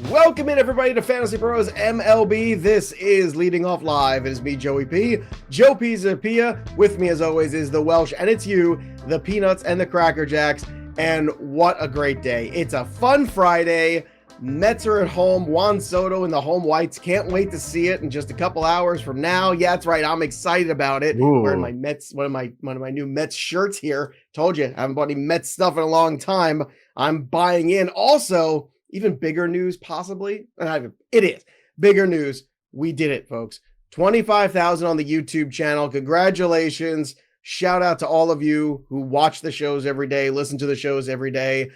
Welcome in, everybody, to Fantasy Pros MLB. This is Leading Off Live. It is me, Joey P. Joe Pizzapia. With me, as always, is the Welsh, and it's you, the Peanuts and the Cracker Jacks. And what a great day. It's a fun Friday. Mets are at home. Juan Soto and the home whites. Can't wait to see it in just a couple hours from now. Yeah, that's right. I'm excited about it. Ooh. Wearing my Mets, one of my new Mets shirts here. Told you, I haven't bought any Mets stuff in a long time. I'm buying in. Also, even bigger news, possibly. It is bigger news. We did it, folks. 25,000 on the YouTube channel. Congratulations. Shout out to all of you who watch the shows every day, listen to the shows every day.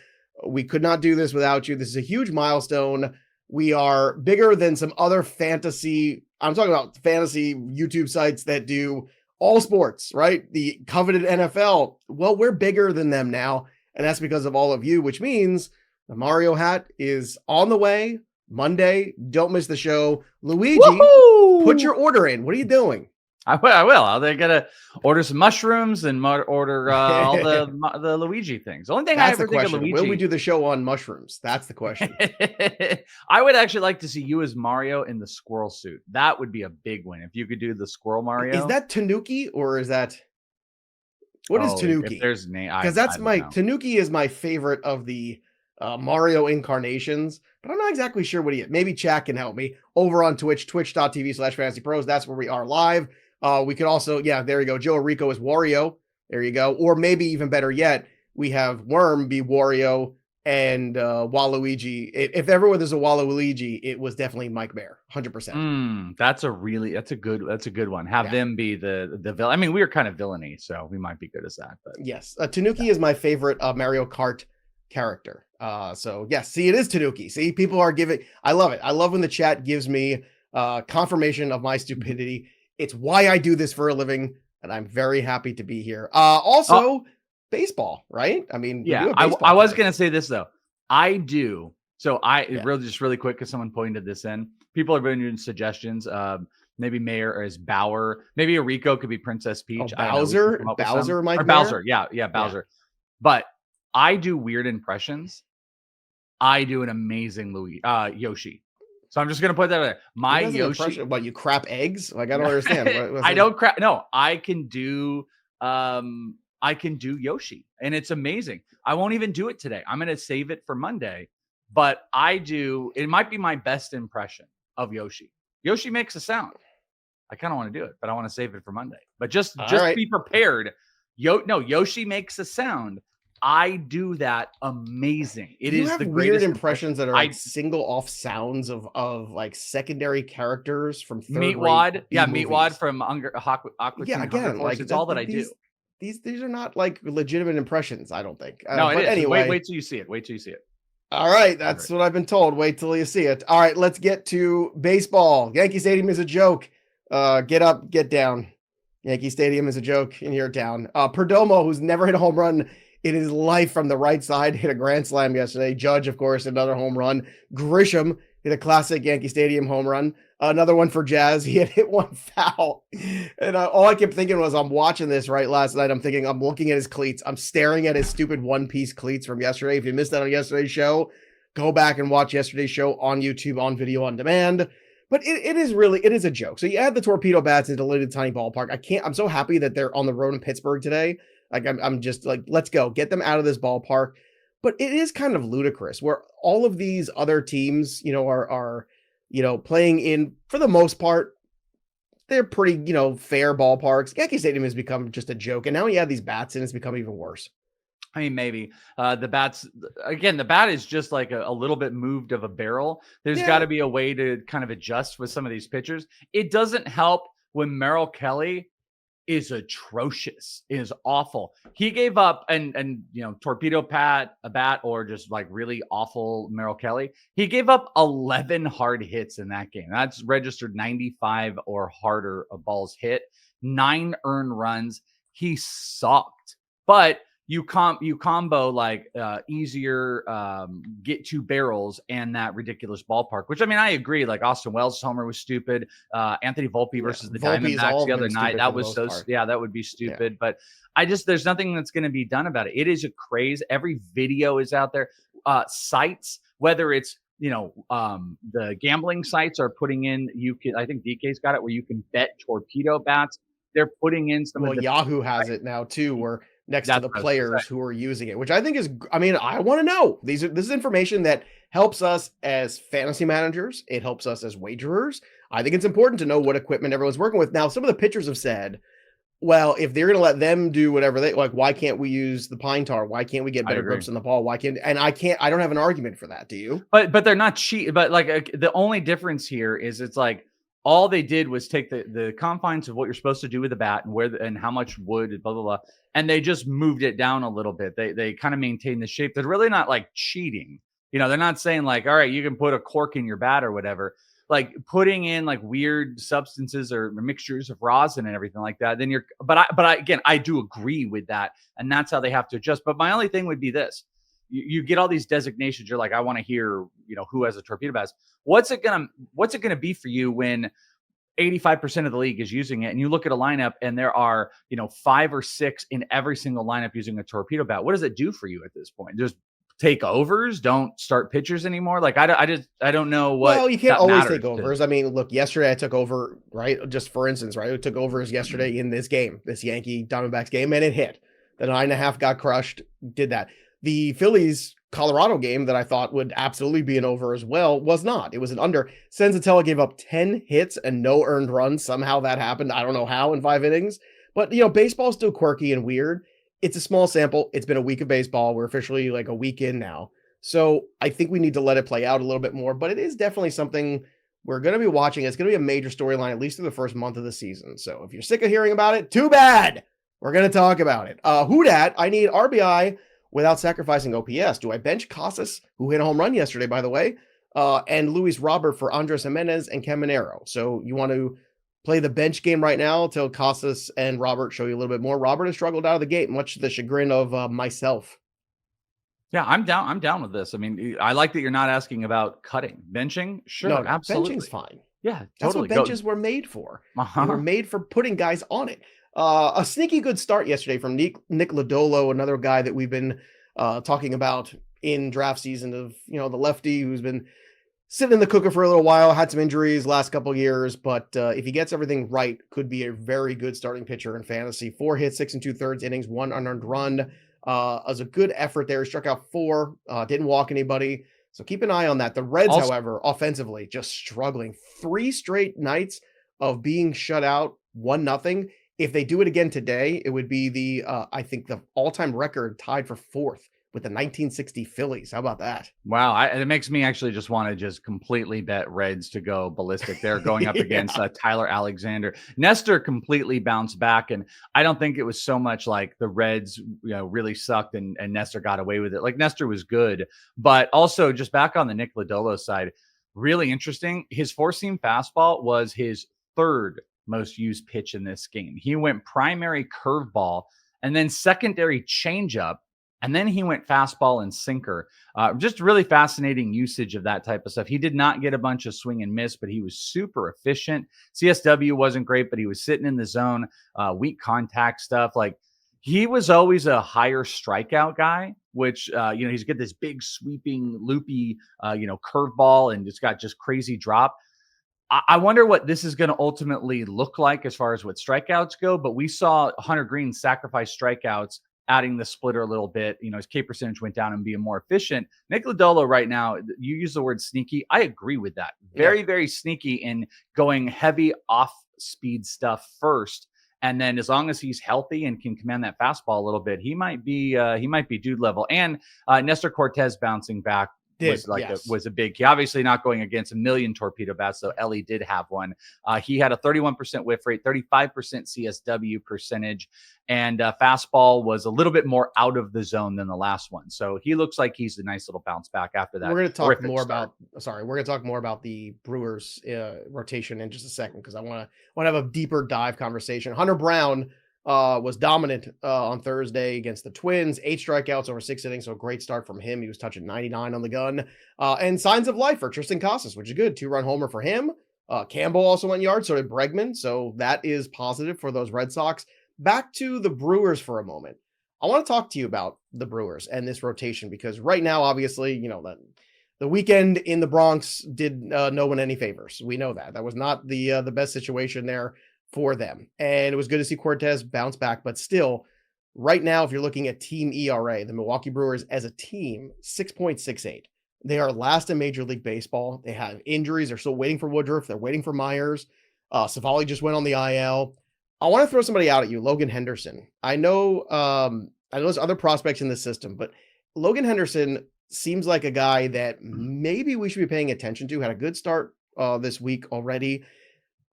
We could not do this without you. This is a huge milestone. We are bigger than some other fantasy. I'm talking about fantasy YouTube sites that do all sports, right? The coveted NFL. Well, we're bigger than them now. And that's because of all of you, which means the Mario hat is on the way Monday. Don't miss the show. Luigi, Woohoo! Put your order in. What are you doing? I will. They're gonna order some mushrooms and order all the Luigi things. The only thing That's I ever think of Luigi. Will we do the show on mushrooms? That's the question. I would actually like to see you as Mario in the squirrel suit. That would be a big win if you could do the squirrel Mario. Is that Tanuki or is that what is Tanuki? There's name because that's Tanuki is my favorite of the Mario incarnations, but I'm not exactly sure what he is. Maybe chat can help me over on Twitch, twitch.tv/fantasypros. That's where we are live. We could also, there you go. Joe Rico is Wario. There you go. Or maybe even better yet, we have Worm be Wario and Waluigi. If ever there's a Waluigi, it was definitely Mike Mayer, 100%. That's a good one. Have them be the villain. I mean, we are kind of villainy, so we might be good as that. But yes, Tanuki is my favorite Mario Kart character. So yes, see, it is Tanuki. See, people are giving. I love it. I love when the chat gives me confirmation of my stupidity. It's why I do this for a living, and I'm very happy to be here. Also, baseball, right? I mean, I was going to say this though. I do. So really quick, because someone pointed this in. People are doing suggestions. Maybe Mayer as Bauer. Maybe Rico could be Princess Peach. Bowser, Mike Mayer? Bowser. Yeah, Bowser. But I do weird impressions. I do an amazing Yoshi. So I'm just going to put that there. My Yoshi. What, you crap eggs? Like, I don't understand. I don't crap. No, I can do Yoshi, and it's amazing. I won't even do it today. I'm going to save it for Monday, but it might be my best impression of Yoshi. Yoshi makes a sound. I kind of want to do it, but I want to save it for Monday. But just be prepared. Yoshi makes a sound. I do that amazing. It is the weird impressions that are like single off sounds of like secondary characters from Meatwad. Yeah, Meatwad from Aqua. Yeah, again, like it's all that I do. These are not like legitimate impressions, I don't think. No, it is. Anyway, wait till you see it. All right, that's what I've been told. Wait till you see it. All right, let's get to baseball. Yankee Stadium is a joke. Get up, get down. Yankee Stadium is a joke, and you're down. Perdomo, who's never hit a home run in his life from the right side, hit a grand slam yesterday. Judge, of course, another home run. Grisham hit a classic Yankee Stadium home run. Another one for Jazz. He had hit one foul. And all I kept thinking was, I'm watching this last night. I'm looking at his cleats. I'm staring at his stupid one-piece cleats from yesterday. If you missed that on yesterday's show, go back and watch yesterday's show on YouTube, on video on demand. But it is a joke. So you add the torpedo bats into Limited Tiny Ballpark. I'm so happy that they're on the road in Pittsburgh today. Like, I'm just like, let's go, get them out of this ballpark. But it is kind of ludicrous where all of these other teams, are playing in, for the most part, they're pretty, fair ballparks. Yankee Stadium has become just a joke. And now you add these bats and it's become even worse. I mean, maybe the bats, again, the bat is just like a little bit moved of a barrel. There's got to be a way to kind of adjust with some of these pitchers. It doesn't help when Merrill Kelly is atrocious, is awful. He gave up and torpedo a bat or just like really awful Merrill Kelly. He gave up 11 hard hits in that game. That's registered 95 or harder of balls hit, 9 earned runs. He sucked. But you combo like easier get 2 barrels and that ridiculous ballpark, which I mean, I agree. Like Austin Wells' homer was stupid. Anthony Volpe versus the Diamondbacks the other night. That was that would be stupid. Yeah. But there's nothing that's going to be done about it. It is a craze. Every video is out there. Sites, whether it's the gambling sites are putting in, I think DK's got it, where you can bet torpedo bats. They're putting in some of the Yahoo has it now too, where next to That's the what I was gonna players say. who are using it, which I think is, I mean, I want to know. This is information that helps us as fantasy managers. It helps us as wagerers. I think it's important to know what equipment everyone's working with. Now, some of the pitchers have said, well, if they're going to let them do whatever they like, why can't we use the pine tar? Why can't we get I better agree. grips in the ball? Why can't, and I don't have an argument for that. Do you? But they're not cheat. But like the only difference here is it's like all they did was take the confines of what you're supposed to do with the bat and and how much wood and blah blah blah, and they just moved it down a little bit. They kind of maintain the shape. They're really not like cheating. They're not saying like, all right, you can put a cork in your bat or whatever. Like putting in like weird substances or mixtures of rosin and everything like that. Then again, I do agree with that, and that's how they have to adjust. But my only thing would be this: you get all these designations. You're like, I want to hear, who has a torpedo bat. What's it gonna be for you when 85% of the league is using it, and you look at a lineup and there are 5 or 6 in every single lineup using a torpedo bat? What does it do for you at this point? Just take overs, don't start pitchers anymore. Like I don't know what. Well, you can't always take to. overs. I mean, look, yesterday I took over, right? Just for instance, right? I took overs yesterday in this game, this Yankee Diamondbacks game, and it hit. The 9.5 got crushed, did that. The Phillies Colorado game that I thought would absolutely be an over as well was not. It was an under. Senzatella gave up 10 hits and no earned runs. Somehow that happened. I don't know how in 5 innings. But, baseball's still quirky and weird. It's a small sample. It's been a week of baseball. We're officially like a week in now. So I think we need to let it play out a little bit more. But it is definitely something we're going to be watching. It's going to be a major storyline, at least through the first month of the season. So if you're sick of hearing about it, too bad. We're going to talk about it. Who dat? I need RBI without sacrificing OPS. Do I bench Casas, who hit a home run yesterday, by the way, and Luis Robert for Andres Jimenez and Caminero? So you want to play the bench game right now till Casas and Robert show you a little bit more. Robert has struggled out of the gate, much to the chagrin of myself. Yeah, I'm down. I'm down with this. I mean, I like that you're not asking about cutting. Benching, sure, No, absolutely. benching's fine. Yeah, That's totally. what benches were made for. Uh-huh. They were made for putting guys on it. A sneaky good start yesterday from Nick Lodolo, another guy that we've been talking about in draft season, of the lefty who's been sitting in the cooker for a little while, had some injuries last couple of years, but if he gets everything right, could be a very good starting pitcher in fantasy. 4 hits, 6 2/3 innings, 1 unearned run. Was a good effort there. He struck out 4, didn't walk anybody. So keep an eye on that. The Reds, however, offensively, just struggling. 3 straight nights of being shut out, 1-0. If they do it again today, it would be the I think the all-time record, tied for 4th with the 1960 Phillies. How about that? Wow, it makes me actually just want to just completely bet Reds to go ballistic. They're going up against Tyler Alexander. Nestor completely bounced back, and I don't think it was so much like the Reds, really sucked and Nestor got away with it. Like Nestor was good, but also just back on the Nick Lodolo side, really interesting. His 4-seam fastball was his 3rd most used pitch in this game. He went primary curveball and then secondary changeup. And then he went fastball and sinker. Just really fascinating usage of that type of stuff. He did not get a bunch of swing and miss, but he was super efficient. CSW wasn't great, but he was sitting in the zone, weak contact stuff. Like he was always a higher strikeout guy, which, he's got this big sweeping loopy, curveball, and it's got just crazy drop. I wonder what this is going to ultimately look like as far as what strikeouts go, but we saw Hunter Green sacrifice strikeouts, adding the splitter a little bit. His K percentage went down and being more efficient. Nick Lodolo right now, you use the word sneaky. I agree with that. Very, very sneaky in going heavy off speed stuff first. And then as long as he's healthy and can command that fastball a little bit, he might be dude level. And Nestor Cortes bouncing back was a big key. Obviously not going against a million torpedo bats, so Ellie did have one. He had a 31% whiff rate, 35% CSW percentage, and fastball was a little bit more out of the zone than the last one. So he looks like he's a nice little bounce back after that. We're going to talk more about the Brewers rotation in just a second, because I want to have a deeper dive conversation. Hunter Brown was dominant on Thursday against the Twins. 8 strikeouts over 6 innings, so a great start from him. He was touching 99 on the gun. And signs of life for Triston Casas, which is good. 2-run homer for him. Campbell also went yards, so did Bregman. So that is positive for those Red Sox. Back to the Brewers for a moment. I want to talk to you about the Brewers and this rotation, because right now, obviously, the The weekend in the Bronx did no one any favors. We know that. That was not the best situation there for them. And it was good to see Cortes bounce back. But still, right now, if you're looking at team ERA, the Milwaukee Brewers as a team, 6.68. They are last in Major League Baseball. They have injuries. They're still waiting for Woodruff. They're waiting for Myers. Savali just went on the IL. I want to throw somebody out at you, Logan Henderson. I know there's other prospects in the system, but Logan Henderson seems like a guy that maybe we should be paying attention to. Had a good start this week already.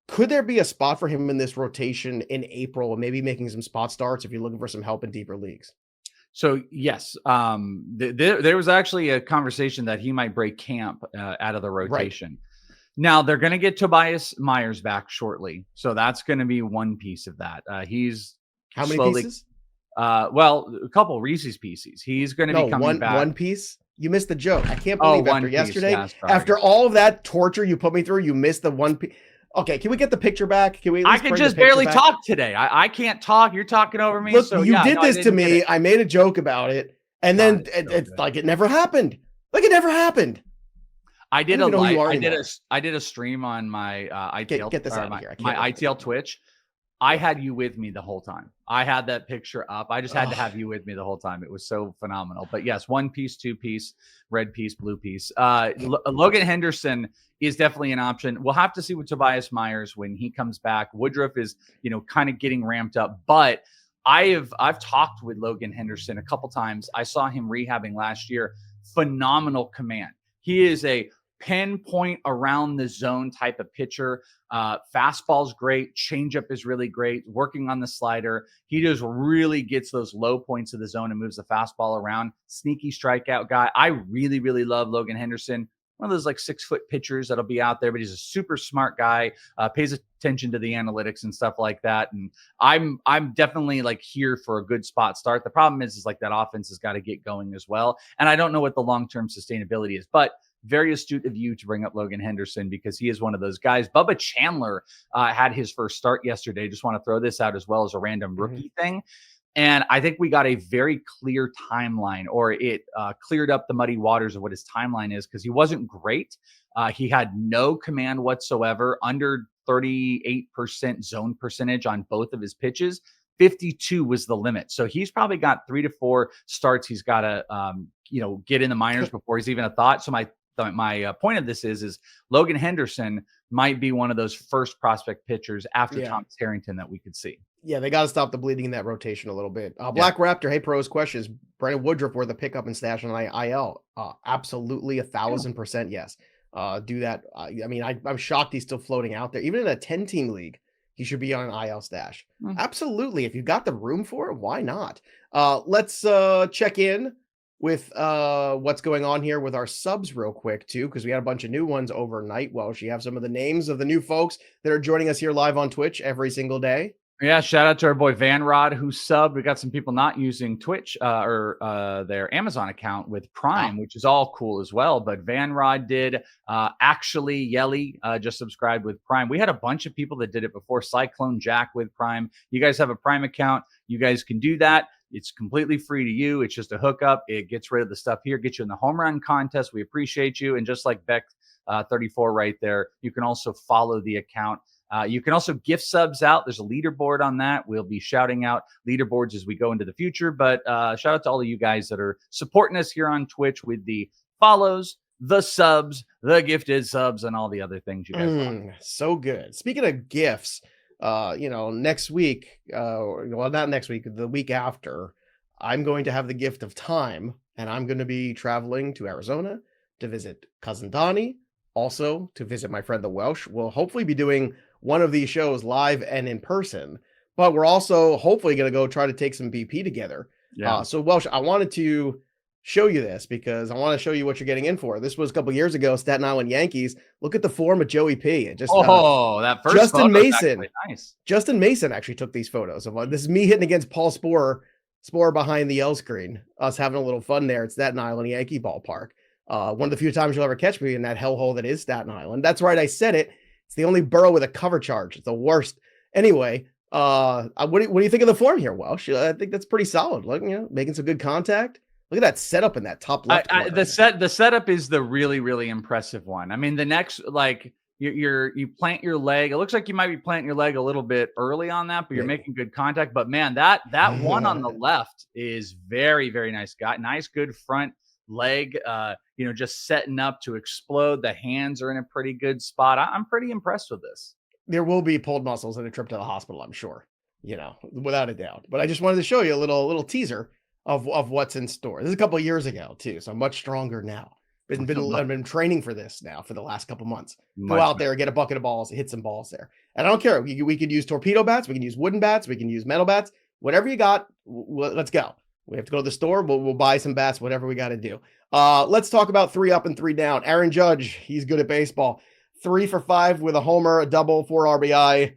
Could there be a spot for him in this rotation in April and maybe making some spot starts if you're looking for some help in deeper leagues? So yes, there was actually a conversation that he might break camp out of the rotation. Right. Now they're going to get Tobias Myers back shortly, so that's going to be one piece of that. He's how many pieces? Well, a couple Reese's Pieces. He's going to be coming back. One piece. You missed the joke. I can't believe after yesterday, after all of that torture you put me through, you missed the one piece. Okay, can we get the picture back? Can we? I can just barely talk today. I can't talk. You're talking over me. Look, so you did this to me. I made a joke about it, and then it's like it never happened. Like it never happened. I did I did a stream on my ITL. Get this out of here. My ITL Twitch. I had you with me the whole time. I had that picture up. I just had to have you with me the whole time. It was so phenomenal. But yes, 1 piece, 2 piece, red piece, blue piece. Logan Henderson is definitely an option. We'll have to see with Tobias Myers when he comes back. Woodruff is, kind of getting ramped up. But I've talked with Logan Henderson a couple times. I saw him rehabbing last year. Phenomenal command. He is a pinpoint around the zone type of pitcher. Fastball's great. Changeup is really great. Working on the slider. He just really gets those low points of the zone and moves the fastball around. Sneaky strikeout guy. I really, really love Logan Henderson. One of those like 6-foot pitchers that'll be out there, but he's a super smart guy, pays attention to the analytics and stuff like that. And I'm definitely like here for a good spot start. The problem is like that offense has got to get going as well. And I don't know what the long-term sustainability is, but very astute of you to bring up Logan Henderson because he is one of those guys. Bubba Chandler had his first start yesterday. Just want to throw this out as well as a random rookie thing. And I think we got a very clear timeline, or it cleared up the muddy waters of what his timeline is because he wasn't great. He had no command whatsoever, under 38% zone percentage on both of his pitches. 52 was the limit. So he's probably got 3 to 4 starts he's got to, get in the minors before he's even a thought. So my point of this is Logan Henderson might be one of those first prospect pitchers after Thomas Harrington that we could see. Yeah, they got to stop the bleeding in that rotation a little bit. Black Raptor, hey, pros questions. Brandon Woodruff worth a pickup and stash on IL. Absolutely 1,000% yes. Do that. I'm shocked he's still floating out there. Even in a 10-team league, he should be on an IL stash. Absolutely. If you got the room for it, why not? Let's check in with what's going on here with our subs real quick too, because we had a bunch of new ones overnight. Welsh, you have some of the names of the new folks that are joining us here live on Twitch every single day. Yeah, shout out to our boy Van Rod who subbed. We got some people not using Twitch or their Amazon account with Prime, which is all cool as well. But Van Rod did. Actually, Yelly just subscribed with Prime. We had a bunch of people that did it before. Cyclone Jack with Prime. You guys have a Prime account. You guys can do that. It's completely free to you. It's just a hookup. It gets rid of the stuff here, gets you in the home run contest. We appreciate you. And just like Beck 34 right there, you can also follow the account. You can also gift subs out. There's a leaderboard on that. We'll be shouting out leaderboards as we go into the future. But shout out to all of you guys that are supporting us here on Twitch with the follows, the subs, the gifted subs, and all the other things you guys want. So good. Speaking of gifts, next week, not next week, the week after, I'm going to have the gift of time, and I'm going to be traveling to Arizona to visit cousin Donnie, also to visit my friend the Welsh. We'll hopefully be doing one of these shows live and in person, but we're also hopefully going to go try to take some BP together. Yeah. So Welsh, I wanted to show you this because I want to show you what you're getting in for. This was a couple years ago, Staten Island Yankees. Look at the form of Joey P. It just that first Justin Mason. Nice. Justin Mason actually took these photos of this is me hitting against Paul Sporer behind the L screen. Us having a little fun there at Staten Island Yankee ballpark. One of the few times you'll ever catch me in that hellhole that is Staten Island. That's right, I said it. It's the only borough with a cover charge. It's the worst. Anyway, what do you think of the form here, Welsh? I think that's pretty solid. Making some good contact. Look at that setup in that top left corner. The setup is the really, really impressive one. I mean, the next, like, you plant your leg. It looks like you might be planting your leg a little bit early on that, but you're making good contact. But man, that one on the left is very, very nice. Got nice, good front leg. Just setting up to explode. The hands are in a pretty good spot. I'm pretty impressed with this. There will be pulled muscles and a trip to the hospital, I'm sure, without a doubt. But I just wanted to show you a little teaser of what's in store. This is a couple of years ago too, so I'm much stronger now. I've been training for this now for the last couple months. Go out there, get a bucket of balls, hit some balls there. And I don't care. We could use torpedo bats. We can use wooden bats. We can use metal bats. Whatever you got, let's go. We have to go to the store. We'll buy some bats, whatever we got to do. Let's talk about 3 up and 3 down. Aaron Judge, he's good at baseball. 3 for 5 with a homer, a double, 4 RBI.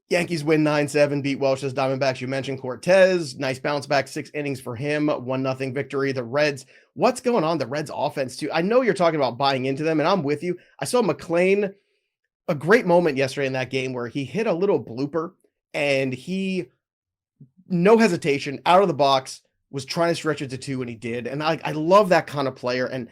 Yankees win 9-7, beat Welsh's Diamondbacks. You mentioned Cortes. Nice bounce back, 6 innings for him. 1-0 victory. The Reds, what's going on? The Reds offense too. I know you're talking about buying into them, and I'm with you. I saw McLean, a great moment yesterday in that game where he hit a little blooper and he, no hesitation, out of the box, was trying to stretch it to 2, and he did. And I love that kind of player. And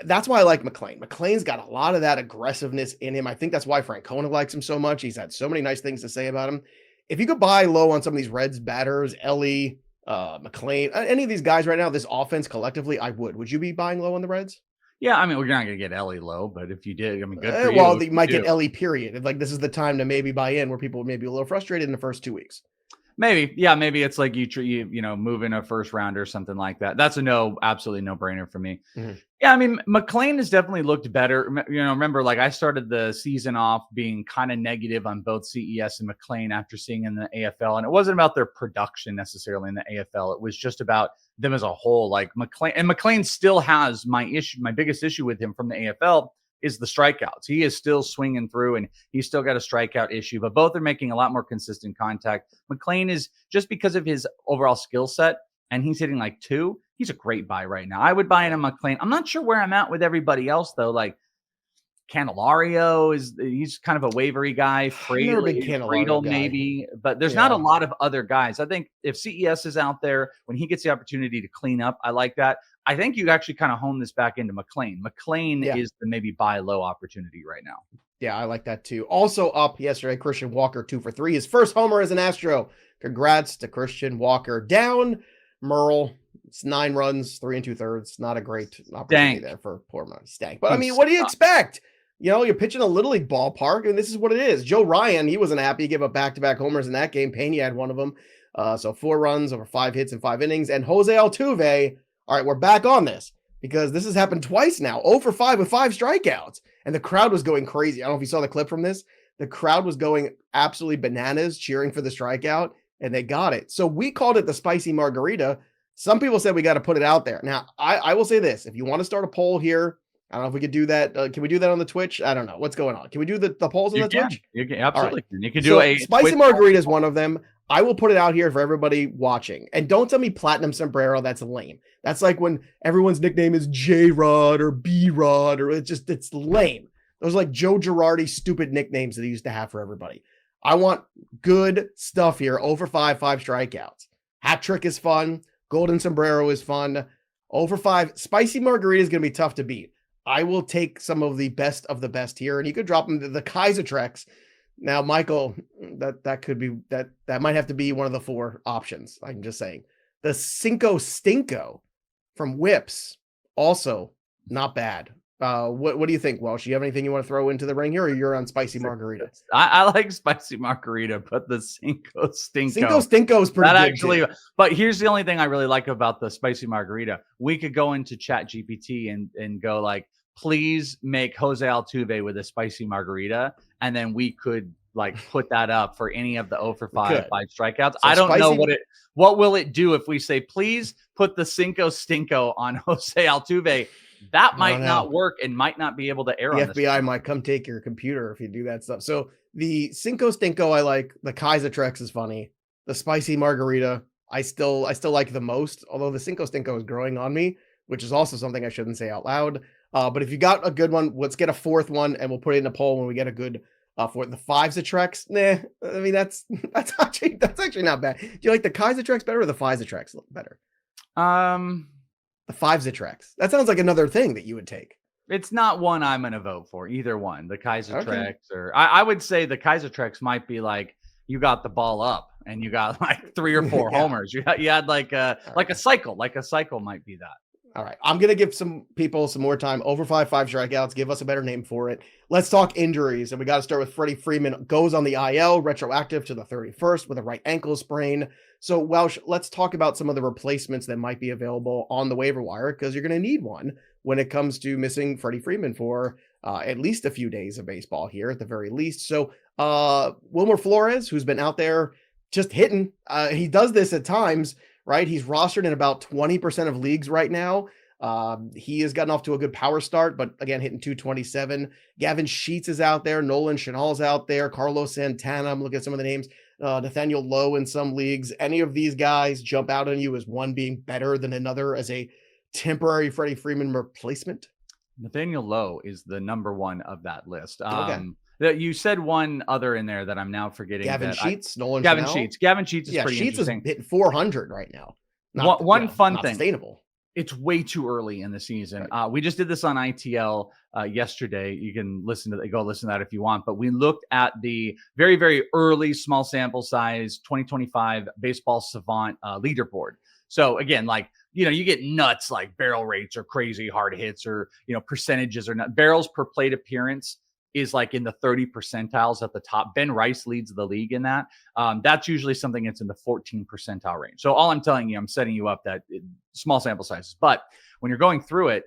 that's why I like McLean. McLean's got a lot of that aggressiveness in him. I think that's why Francona likes him so much. He's had so many nice things to say about him. If you could buy low on some of these Reds batters, Ellie, McLean, any of these guys right now, this offense collectively, I would. Would you be buying low on the Reds? Yeah, I mean, we're not going to get Ellie low, but if you did, I mean, good for you. Well, you might get Ellie, period. Like, this is the time to maybe buy in where people may be a little frustrated in the first 2 weeks. Maybe. Yeah, maybe it's like you move in a first round or something like that. That's absolutely no brainer for me. Mm-hmm. Yeah, I mean, McLean has definitely looked better. Remember, like, I started the season off being kind of negative on both CES and McLean after seeing in the AFL. And it wasn't about their production necessarily in the AFL. It was just about them as a whole. Like McLean still has my biggest issue with him from the AFL is the strikeouts. He is still swinging through and he's still got a strikeout issue, but both are making a lot more consistent contact. McLean is, just because of his overall skill set, and he's hitting like 2, he's a great buy right now. I would buy in a McLean. I'm not sure where I'm at with everybody else though. Like Candelario he's kind of a wavery guy. Friedel maybe, but there's not a lot of other guys. I think if CES is out there, when he gets the opportunity to clean up, I like that. I think you actually kind of hone this back into McLean. McLean is the maybe buy low opportunity right now. Yeah, I like that too. Also up yesterday, Christian Walker 2 for 3. His first homer as an Astro. Congrats to Christian Walker. Down Merrill. It's 9 runs, 3 2/3. Not a great opportunity there for poor money. Stank. But I mean, what do you expect? You're pitching a little league ballpark, and this is what it is. Joe Ryan, he wasn't happy. He gave up back-to-back homers in that game. Pena had one of them. So 4 runs over 5 hits in 5 innings. And Jose Altuve, all right, we're back on this because this has happened twice now. 0 for 5 with 5 strikeouts. And the crowd was going crazy. I don't know if you saw the clip from this. The crowd was going absolutely bananas cheering for the strikeout, and they got it. So we called it the spicy margarita. Some people said we got to put it out there. Now, I will say this. If you want to start a poll here, I don't know if we could do that. Can we do that on the Twitch? I don't know. What's going on? Can we do the polls on the Twitch? You can, absolutely. Right. You can do a spicy Twitch margarita is one of them. I will put it out here for everybody watching. And don't tell me platinum sombrero. That's lame. That's like when everyone's nickname is J-Rod or B-Rod, or it's lame. Those are like Joe Girardi stupid nicknames that he used to have for everybody. I want good stuff here. 0 for 5, 5 strikeouts. Hat trick is fun. Golden sombrero is fun. 0 for 5. Spicy margarita is going to be tough to beat. I will take some of the best here, and you could drop them to the Kaiser Treks. Now, Michael, that could be that might have to be one of the 4 options. I'm just saying. The Cinco Stinko from Whips, also not bad. What do you think, Welsh? You have anything you want to throw into the ring here, or you're on spicy margarita? I like spicy margarita, but the Cinco Stinko. Cinco Stinko is pretty good actually. Too. But here's the only thing I really like about the spicy margarita. We could go into Chat GPT and go like, please make Jose Altuve with a spicy margarita, and then we could like put that up for any of the 0 for 5 strikeouts. So I don't know what will it do if we say, please put the Cinco Stinko on Jose Altuve. That might not work and might not be able to air on the FBI might come take your computer if you do that stuff. So the Cinco Stinko, I like. The Kaiser Trex is funny. The spicy margarita, I still like the most, although the Cinco Stinko is growing on me, which is also something I shouldn't say out loud. But if you got a good one, let's get a 4th one and we'll put it in a poll when we get a good for the 5s of Trex. Nah, I mean, that's actually not bad. Do you like the Kaiser Trex better or the 5s of Trex better? The 5 Zitrex. That sounds like another thing that you would take. It's not one I'm going to vote for, either one. The Casas Okay. or I would say the Casas might be like you got the ball up and you got like 3 or 4 Yeah. homers. You had like a cycle. Like a cycle might be that. All right. I'm going to give some people some more time. Over 5 strikeouts. Give us a better name for it. Let's talk injuries. And we got to start with Freddie Freeman. Goes on the IL, retroactive to the 31st with a right ankle sprain. So, Welsh, let's talk about some of the replacements that might be available on the waiver wire, because you're going to need one when it comes to missing Freddie Freeman for at least a few days of baseball here at the very least. So, Wilmer Flores, who's been out there just hitting, he does this at times, right? He's rostered in about 20% of leagues right now. He has gotten off to a good power start, but again, hitting 227. Gavin Sheets is out there. Nolan Chanel's out there. Carlos Santana. I'm looking at some of the names. Nathaniel Lowe in some leagues. Any of these guys jump out on you as one being better than another as a temporary Freddie Freeman replacement? Nathaniel Lowe is the number one of that list. Okay. You said one other in there that I'm now forgetting. Gavin Sheets, Nolan Gavin Chanel? Sheets. Gavin Sheets is pretty Sheets interesting. Is hitting 400 right now. One fun thing. Sustainable. It's way too early in the season. Right. We just did this on ITL yesterday. You can go listen to that if you want. But we looked at the very, very early small sample size 2025 Baseball Savant leaderboard. So again, like, you get nuts like barrel rates or crazy hard hits or, percentages or not. Barrels per plate appearance is like in the 30 percentiles at the top. Ben Rice leads the league in that. That's usually something that's in the 14 percentile range. So all I'm telling you, I'm setting you up that small sample sizes. But when you're going through it,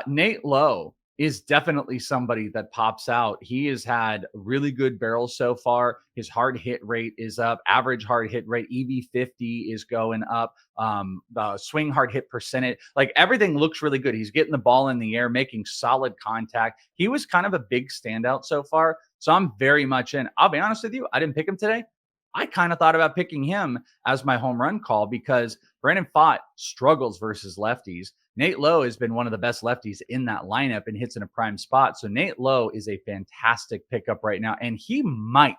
Nate Lowe is definitely somebody that pops out. He has had really good barrels so far. His hard hit rate is up. Average hard hit rate, EV50 is going up. The swing hard hit percentage, like everything looks really good. He's getting the ball in the air, making solid contact. He was kind of a big standout so far. So I'm very much in. I'll be honest with you. I didn't pick him today. I kind of thought about picking him as my home run call because Brandon Pfaadt struggles versus lefties. Nate Lowe has been one of the best lefties in that lineup and hits in a prime spot. So Nate Lowe is a fantastic pickup right now. And he might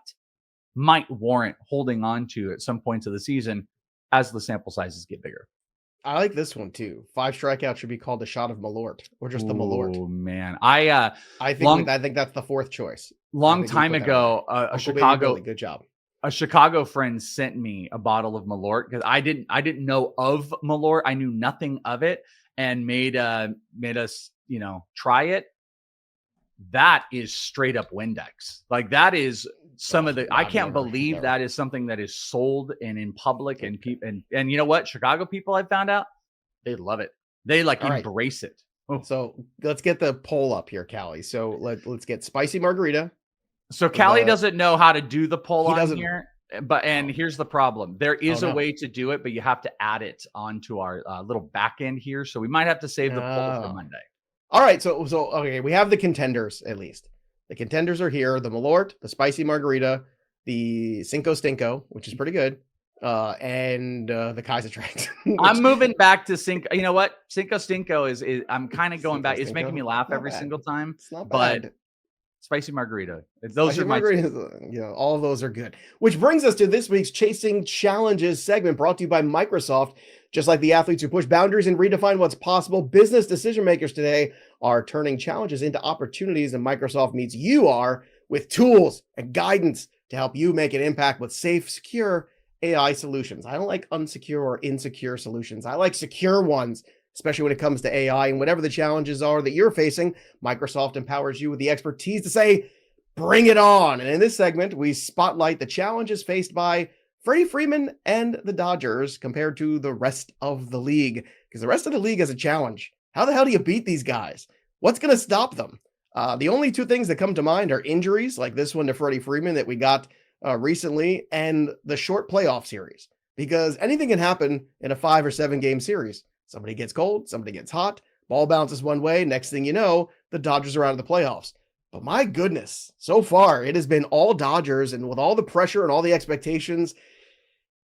warrant holding on to at some points of the season as the sample sizes get bigger. I like this one too. 5 strikeouts should be called a shot of Malort or just the Malort. Oh man. I think that's the 4th choice. Long time ago, a Chicago, good job. A Chicago friend sent me a bottle of Malort because I didn't know of Malort. I knew nothing of it and made us, try it. That is straight up Windex. Like that is some of the, I can't believe that is something that is sold and in public and people, and you know what? Chicago people, I found out, they love it. They embrace it. Oh. So let's get the poll up here, Callie. So let's get spicy margarita. So Callie doesn't know how to do the poll on here, and here's the problem. There is a way to do it, but you have to add it onto our little back end here. So we might have to save the poll for Monday. All right. So okay, we have the contenders at least. The contenders are here: the Malort, the spicy margarita, the Cinco Stinko, which is pretty good, and the Kaiser Trax. I'm moving back to Cinco. You know what? Cinco Stinko is I'm kind of going back. It's making me laugh every single time. It's not bad. But spicy margarita. Those are my all of those are good. Which brings us to this week's Chasing Challenges segment brought to you by Microsoft. Just like the athletes who push boundaries and redefine what's possible, business decision makers today are turning challenges into opportunities, and Microsoft meets you with tools and guidance to help you make an impact with safe, secure AI solutions. I don't like unsecure or insecure solutions. I like secure ones, especially when it comes to AI and whatever the challenges are that you're facing. Microsoft empowers you with the expertise to say, bring it on. And in this segment, we spotlight the challenges faced by Freddie Freeman and the Dodgers compared to the rest of the league, because the rest of the league has a challenge. How the hell do you beat these guys? What's going to stop them? The only 2 things that come to mind are injuries, like this one to Freddie Freeman that we got recently, and the short playoff series, because anything can happen in a 5 or 7 game series. Somebody gets cold, somebody gets hot, ball bounces one way. Next thing you know, the Dodgers are out of the playoffs. But my goodness, so far it has been all Dodgers, and with all the pressure and all the expectations,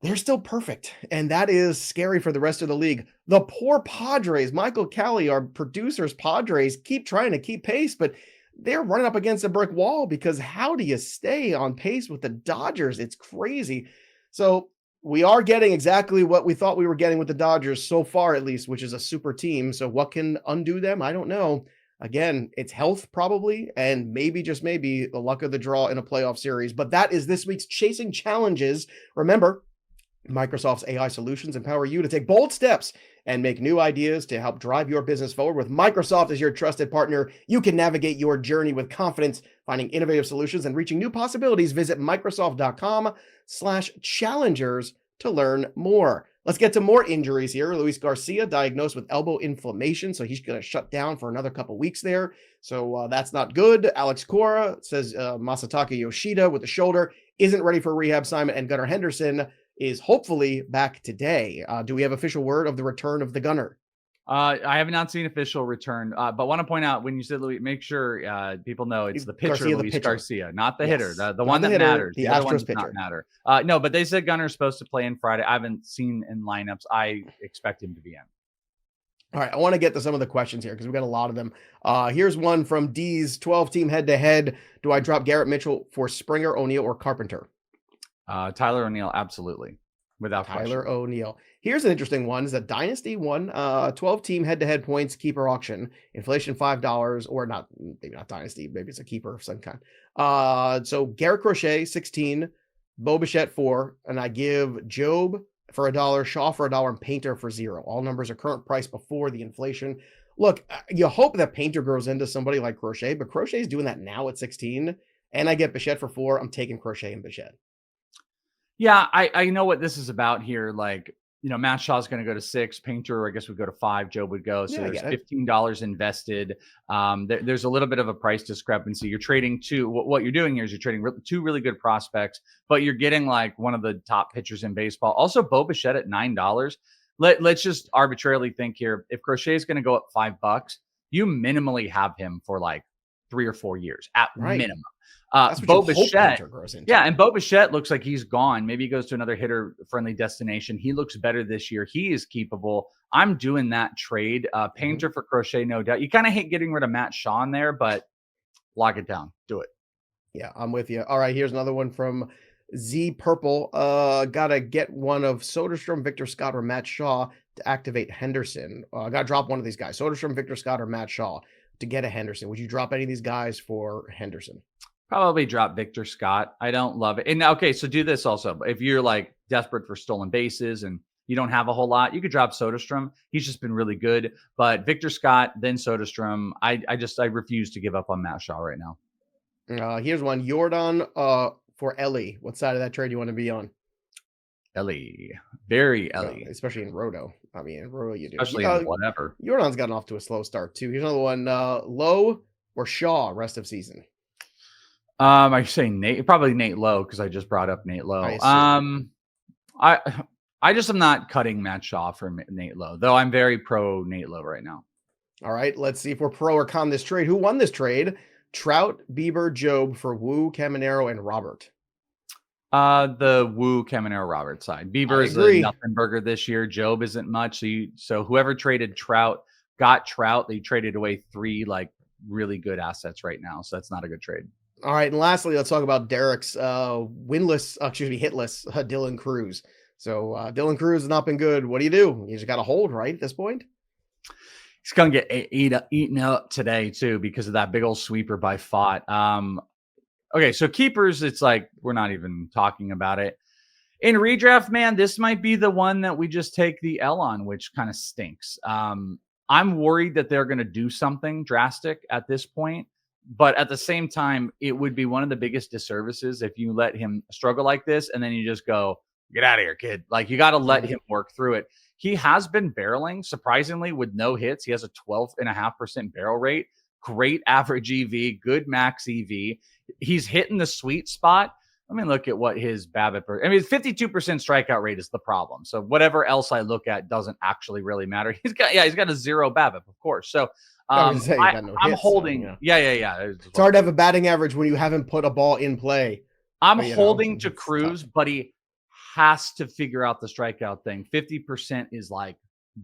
they're still perfect. And that is scary for the rest of the league. The poor Padres, Michael Callie, our producer's Padres, keep trying to keep pace, but they're running up against a brick wall, because how do you stay on pace with the Dodgers? It's crazy. So we are getting exactly what we thought we were getting with the Dodgers so far, at least, which is a super team. So what can undo them? I don't know. Again, it's health probably, and maybe just maybe the luck of the draw in a playoff series. But that is this week's Chasing Challenges. Remember, Microsoft's AI solutions empower you to take bold steps and make new ideas to help drive your business forward. With Microsoft as your trusted partner, you can navigate your journey with confidence, finding innovative solutions and reaching new possibilities. Visit Microsoft.com/challengers to learn more. Let's get to more injuries here. Luis Garcia diagnosed with elbow inflammation, so he's going to shut down for another couple weeks there. So that's not good. Alex Cora says Masataka Yoshida with the shoulder isn't ready for a rehab assignment, and Gunnar Henderson is hopefully back today. Do we have official word of the return of the Gunner? I have not seen official return, but want to point out when you said Luis, make sure people know it's the pitcher, Garcia, Luis Garcia, not the Yes. hitter, the Not one the that hitter, matters. the other one Astros does pitcher. not matter. No, but they said Gunner's supposed to play in Friday. I haven't seen in lineups. I expect him to be in. All right, I want to get to some of the questions here because we've got a lot of them. Here's one from D's 12-team head-to-head. Do I drop Garrett Mitchell for Springer, O'Neill, or Carpenter? Tyler O'Neill, absolutely. Without Tyler question. O'Neill. Here's an interesting one. Is that Dynasty won 12-team head-to-head points keeper auction. Inflation $5, or not, maybe not Dynasty, maybe it's a keeper of some kind. So Garrett Crochet, 16, Bo Bichette 4, and I give Job for $1, Shaw for $1, and Painter for 0. All numbers are current price before the inflation. Look, you hope that Painter grows into somebody like Crochet, but Crochet is doing that now at 16, and I get Bichette for 4. I'm taking Crochet and Bichette. Yeah, I know what this is about here. Like, Matt Shaw's going to go to 6. Painter, I guess, would go to 5. Joe would go. So there's $15 invested. There's a little bit of a price discrepancy. You're trading two. What you're doing here is you're trading two really good prospects, but you're getting like one of the top pitchers in baseball. Also, Bo Bichette at $9. Let's just arbitrarily think here. If Crochet is going to go up $5, you minimally have him for like 3 or 4 years at minimum. That's what Bo you hope Bichette Painter grows into. Yeah, and Bo Bichette looks like he's gone. Maybe he goes to another hitter-friendly destination. He looks better this year. He is keepable. I'm doing that trade. Painter for Crochet, no doubt. You kind of hate getting rid of Matt Shaw in there, but lock it down. Do it. Yeah, I'm with you. All right, here's another one from Z Purple. Gotta get one of Soderstrom, Victor Scott, or Matt Shaw to activate Henderson. Gotta drop one of these guys. Soderstrom, Victor Scott, or Matt Shaw to get a Henderson. Would you drop any of these guys for Henderson? Probably drop Victor Scott. I don't love it. And okay, so do this also. If you're like desperate for stolen bases and you don't have a whole lot, you could drop Soderstrom. He's just been really good. But Victor Scott, then Soderstrom. I refuse to give up on Matt Shaw right now. Here's one. Jordan for Ellie. What side of that trade you want to be on? Ellie. Very Ellie. Especially in Roto. I mean, in Roto you do. Especially in whatever. Jordan's gotten off to a slow start too. Here's another one. Lowe or Shaw rest of season? I say Nate, probably Nate Lowe, because I just brought up Nate Lowe. I just am not cutting Matt Shaw for Nate Lowe, though I'm very pro Nate Lowe right now. All right, let's see if we're pro or con this trade. Who won this trade? Trout, Bieber, Job for Wu, Caminero, and Robert. The Wu, Caminero, Robert side. Bieber is a nothing burger this year. Job isn't much. So whoever traded Trout got Trout. They traded away 3 like really good assets right now. So that's not a good trade. All right, and lastly, let's talk about Derek's hitless Dylan Cruz. So Dylan Cruz has not been good. What do? You just got to hold, right, at this point? He's going to get eaten up today, too, because of that big old sweeper by Fott. Okay, so keepers, it's like we're not even talking about it. In redraft, man, this might be the one that we just take the L on, which kind of stinks. I'm worried that they're going to do something drastic at this point. But at the same time, it would be one of the biggest disservices if you let him struggle like this and then you just go, get out of here, kid. Like, you got to let him work through it. He has been barreling, surprisingly, with no hits. He has a 12.5% barrel rate, great average EV, good max EV. He's hitting the sweet spot. Let me look at what his BABIP. I mean, 52% strikeout rate is the problem. So whatever else I look at doesn't actually really matter. He's got a 0 BABIP, of course. So I'm holding. So, yeah. It's hard to have a batting average when you haven't put a ball in play. I'm holding to Cruz, but he has to figure out the strikeout thing. 50% is like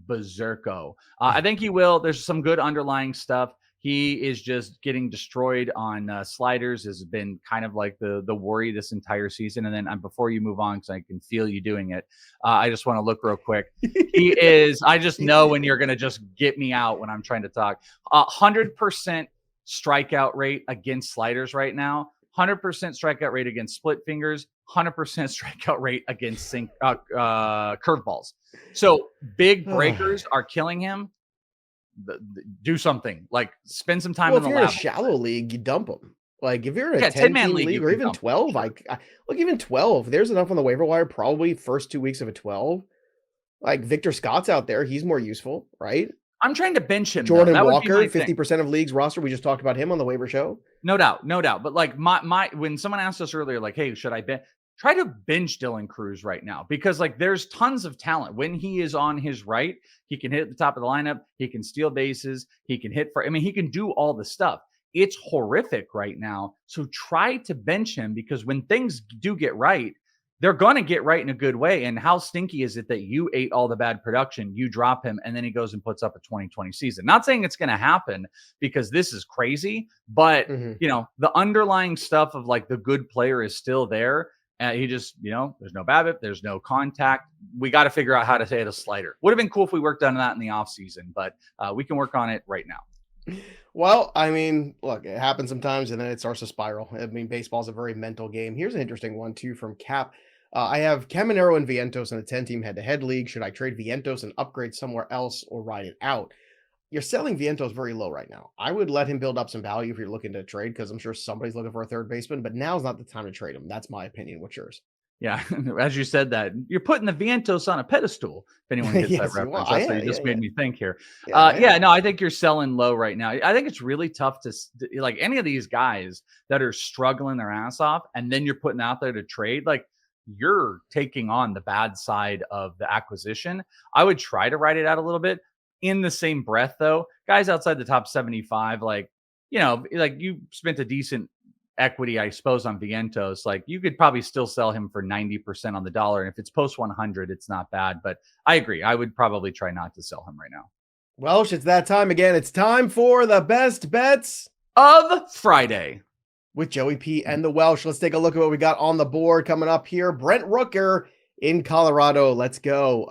berserko. I think he will. There's some good underlying stuff. He is just getting destroyed on sliders. Has been kind of like the worry this entire season. And then before you move on, because I can feel you doing it, I just want to look real quick. He is. I just know when you're going to just get me out when I'm trying to talk. 100% strikeout rate against sliders right now. 100% strikeout rate against split fingers. 100% strikeout rate against curveballs. So big breakers are killing him. Do something, like spend some time in the lab. If you're in a shallow league, you dump them. Like if you're in a 10-man league or even 12, look, even 12, there's enough on the waiver wire, probably first 2 weeks of a 12. Like Victor Scott's out there. He's more useful, right? I'm trying to bench him. Jordan Walker, 50% of leagues roster. We just talked about him on the waiver show. No doubt. But like my when someone asked us earlier, like, hey, should I bench? Try to bench Dylan Cruz right now, because like there's tons of talent. When he is on his right, he can hit at the top of the lineup. He can steal bases. He can hit he can do all the stuff. It's horrific right now. So try to bench him, because when things do get right, they're going to get right in a good way. And how stinky is it that you ate all the bad production, you drop him, and then he goes and puts up a 2020 season? Not saying it's going to happen, because this is crazy, but the underlying stuff of like the good player is still there. He just, there's no BABIP, there's no contact. We got to figure out how to hit a slider. Would have been cool if we worked on that in the offseason, but we can work on it right now. Well, I mean, look, it happens sometimes, and then it starts to spiral. I mean, baseball's a very mental game. Here's an interesting one, too, from Cap. I have Caminero and Vientos in a 10-team head-to-head league. Should I trade Vientos and upgrade somewhere else or ride it out? You're selling Vientos very low right now. I would let him build up some value if you're looking to trade, because I'm sure somebody's looking for a third baseman, but now's not the time to trade him. That's my opinion. What's yours? Yeah, as you said that, you're putting the Vientos on a pedestal, if anyone gets that reference. That's what you just made me think here. No, I think you're selling low right now. I think it's really tough to, like, any of these guys that are struggling their ass off, and then you're putting out there to trade, like, you're taking on the bad side of the acquisition. I would try to ride it out a little bit. In the same breath, though, guys outside the top 75, like you spent a decent equity, I suppose, on Vientos. Like, you could probably still sell him for 90% on the dollar. And if it's post 100, it's not bad. But I agree. I would probably try not to sell him right now. Welsh, it's that time again. It's time for the best bets of Friday with Joey P and the Welsh. Let's take a look at what we got on the board coming up here. Brent Rooker in Colorado. Let's go.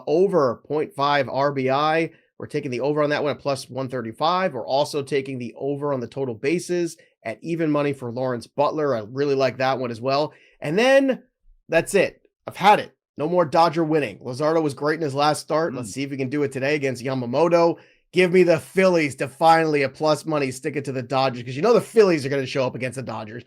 Over 0.5 RBI. We're taking the over on that one at plus 135. We're also taking the over on the total bases at even money for Lawrence Butler. I really like that one as well. And then that's it. I've had it. No more Dodger winning. Luzardo was great in his last start. Let's see if we can do it today against Yamamoto. Give me the Phillies to finally, at plus money, stick it to the Dodgers, because the Phillies are going to show up against the Dodgers.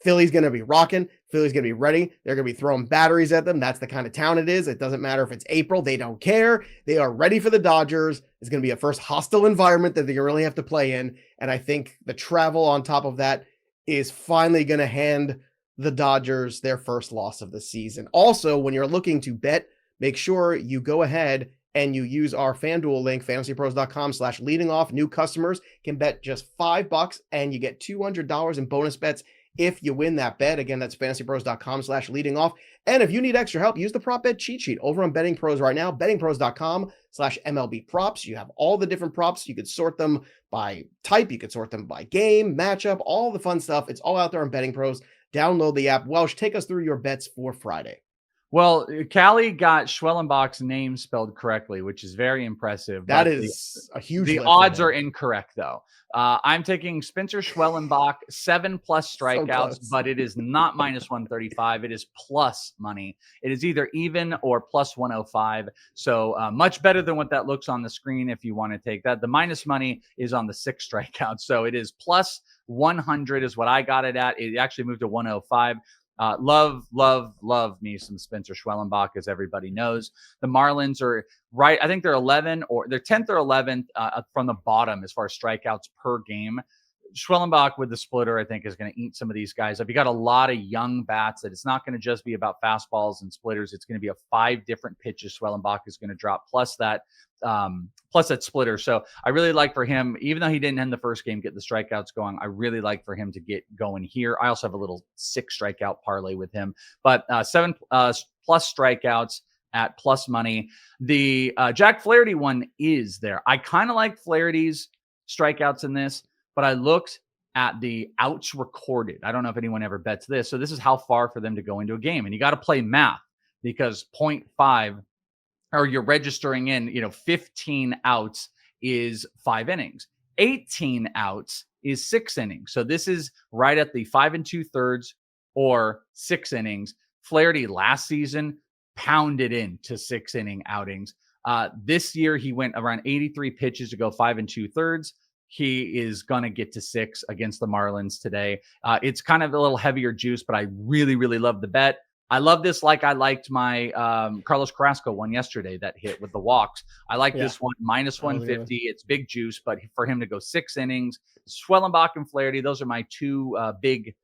Philly's going to be rocking. Philly's going to be ready. They're going to be throwing batteries at them. That's the kind of town it is. It doesn't matter if it's April. They don't care. They are ready for the Dodgers. It's going to be a first hostile environment that they really have to play in. And I think the travel on top of that is finally going to hand the Dodgers their first loss of the season. Also, when you're looking to bet, make sure you go ahead and you use our FanDuel link, fantasypros.com/leadingoff. New customers can bet just $5 and you get $200 in bonus bets if you win that bet. Again, that's fantasypros.com/leadingoff. And if you need extra help, use the prop bet cheat sheet over on Betting Pros right now, bettingpros.com/MLB props. You have all the different props. You could sort them by type. You could sort them by game, matchup, all the fun stuff. It's all out there on Betting Pros. Download the app. Welsh, take us through your bets for Friday. Well, Callie got Schwellenbach's name spelled correctly, which is very impressive. That is a huge. The odds are incorrect, though. I'm taking Spencer Schwellenbach 7+ strikeouts, but it is not minus 135. It is plus money. It is either even or plus 105. So much better than what that looks on the screen. If you want to take that, the minus money is on the 6 strikeouts. So it is plus 100 is what I got it at. It actually moved to 105. Love me some Spencer Schwellenbach, as everybody knows. The Marlins are right. I think they're 11 or they're 10th or 11th from the bottom as far as strikeouts per game. Schwellenbach with the splitter, I think, is going to eat some of these guys up. You got a lot of young bats that it's not going to just be about fastballs and splitters. It's going to be 5 different pitches Schwellenbach is going to drop, plus that splitter. So I really like for him, even though he didn't end the first game, get the strikeouts going. I really like for him to get going here. I also have a little 6 strikeout parlay with him, but 7+ strikeouts at plus money. The Jack Flaherty one is there. I kind of like Flaherty's strikeouts in this, but I looked at the outs recorded. I don't know if anyone ever bets this. So this is how far for them to go into a game. And you got to play math because 0.5, or you're registering in, 15 outs is 5 innings. 18 outs is 6 innings. So this is right at the 5 2/3 or 6 innings. Flaherty last season pounded into 6 inning outings. This year he went around 83 pitches to go 5 2/3. He is going to get to 6 against the Marlins today. It's kind of a little heavier juice, but I really, really love the bet. I love this like I liked my Carlos Carrasco one yesterday that hit with the walks. I like this one, minus 150. It's big juice, but for him to go 6 innings, Schwellenbach and Flaherty, those are my 2 big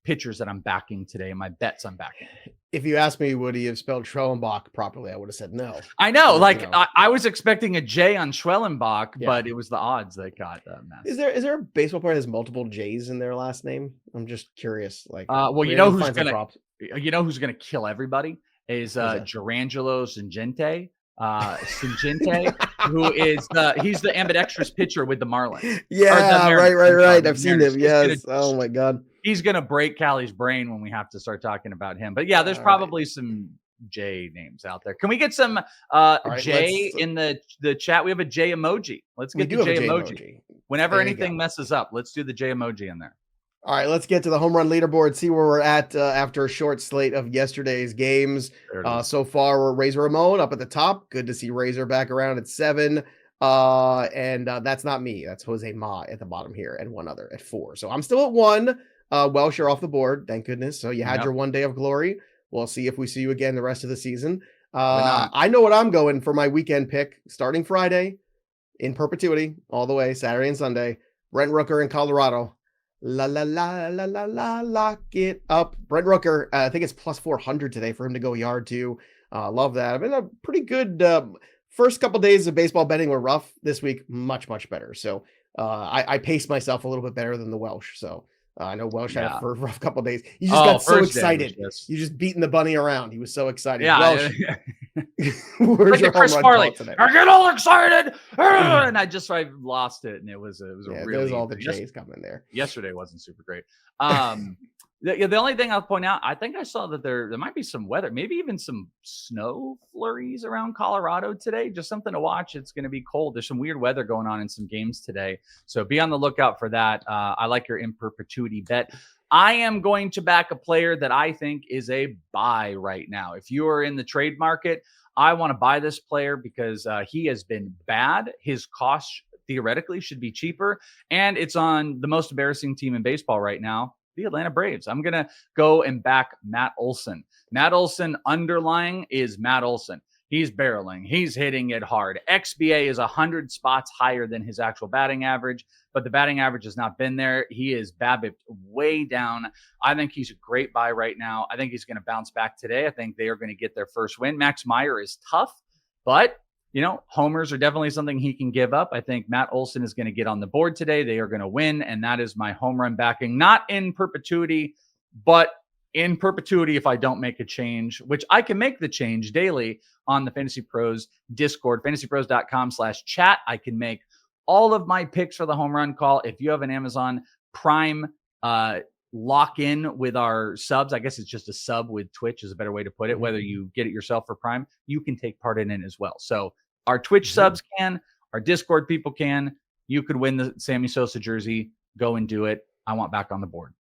pitchers that I'm backing today, and my bets I'm backing. If you asked me, would he have spelled Schwellenbach properly, I would have said no. I know, I was expecting a J on Schwellenbach, but it was the odds that got messed. Is there a baseball player that has multiple J's in their last name? I'm just curious. Well, you know who's gonna kill everybody is Gerangelo Zingente. Who is he's the ambidextrous pitcher with the Marlins. Yeah, right. I've seen him. Yes. Oh my God. He's gonna break Callie's brain when we have to start talking about him. But yeah, there's probably some J names out there. Can we get some J in the chat? We have a J emoji. Let's get the J emoji. Whenever anything messes up, let's do the J emoji in there. All right, let's get to the home run leaderboard, see where we're at after a short slate of yesterday's games. So far, we're Razor Ramon up at the top. Good to see Razor back around at 7. And that's not me. That's Jose Ma at the bottom here, and one other at 4. So I'm still at 1. Welsh, you're off the board. Thank goodness. So you had your one day of glory. We'll see if we see you again the rest of the season. I know what I'm going for my weekend pick starting Friday in perpetuity all the way, Saturday and Sunday. Brent Rooker in Colorado. La la la la la la, lock it up. Brent Rooker, I think it's plus 400 today for him to go yard too. Love that. I've been a pretty good first couple days of baseball betting were rough. This week, much better. So I paced myself a little bit better than the Welsh. So I know Welsh had a rough couple of days. He just got so excited. You just beating the bunny around. He was so excited. Yeah. Welsh, where's your Chris home run Farley call today? I get all excited, and I lost it, and it was really. There's all the J's coming there. Yesterday wasn't super great. The only thing I'll point out, I think I saw that there might be some weather, maybe even some snow flurries around Colorado today. Just something to watch. It's going to be cold. There's some weird weather going on in some games today, so be on the lookout for that. I like your in perpetuity bet. I am going to back a player that I think is a buy right now. If you are in the trade market, I want to buy this player because he has been bad. His cost theoretically should be cheaper, and it's on the most embarrassing team in baseball right now, the Atlanta Braves. I'm going to go and back Matt Olson. Matt Olson underlying is Matt Olson. He's barreling. He's hitting it hard. XBA is 100 spots higher than his actual batting average, but the batting average has not been there. He is BABIP way down. I think he's a great buy right now. I think he's going to bounce back today. I think they are going to get their first win. Max Meyer is tough, but homers are definitely something he can give up. I think Matt Olson is going to get on the board today. They are going to win, and that is my home run backing. Not in perpetuity, but in perpetuity if I don't make a change, which I can make the change daily on the Fantasy Pros Discord, fantasypros.com/chat. I can make all of my picks for the home run call. If you have an Amazon Prime lock in with our subs, I guess it's just a sub with Twitch is a better way to put it. Whether you get it yourself for Prime, you can take part in it as well. So our Twitch subs can, our Discord people can. You could win the Sammy Sosa jersey. Go and do it. I want back on the board.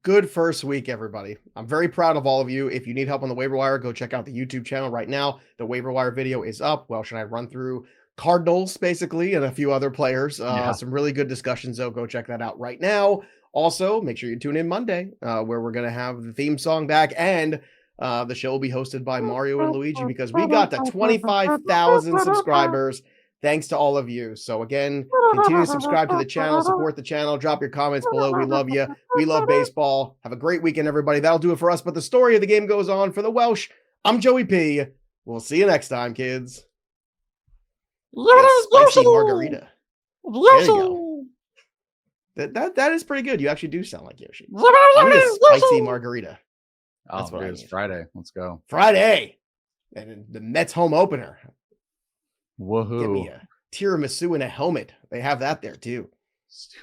Good first week, everybody. I'm very proud of all of you. If you need help on the waiver wire, go check out the YouTube channel right now. The waiver wire video is up. Welsh and I run through Cardinals, basically, and a few other players. Some really good discussions, though. Go check that out right now. Also, make sure you tune in Monday, where we're going to have the theme song back, and the show will be hosted by Mario and Luigi, because we got to 25,000 subscribers. Thanks to all of you. So again, continue to subscribe to the channel, support the channel, drop your comments below. We love you. We love baseball. Have a great weekend, everybody. That'll do it for us. But the story of the game goes on. For the Welsh, I'm Joey P. We'll see you next time, kids. Spicy margarita. There you go. That is pretty good. You actually do sound like Yoshi. I need a spicy margarita. That's what it is. Friday. Let's go. Friday. And the Mets home opener. Woohoo. Get me a tiramisu and a helmet. They have that there too. Stupid.